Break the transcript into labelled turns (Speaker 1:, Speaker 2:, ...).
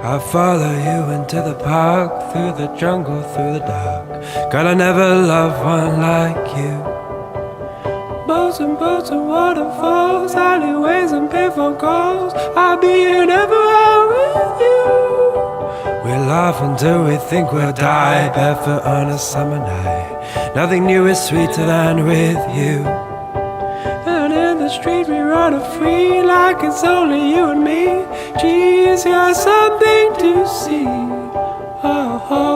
Speaker 1: I'll follow you into the park, through the jungle, through the dark. Girl, I never loved one like you. Boats and waterfalls, alleyways and payphone calls. I'll be here never with you. We laugh until we think we'll die, barefoot on a summer night. Nothing new is sweeter than with you. And in the street we run free, like it's only you and me. Geez, you're something to see. Oh, oh.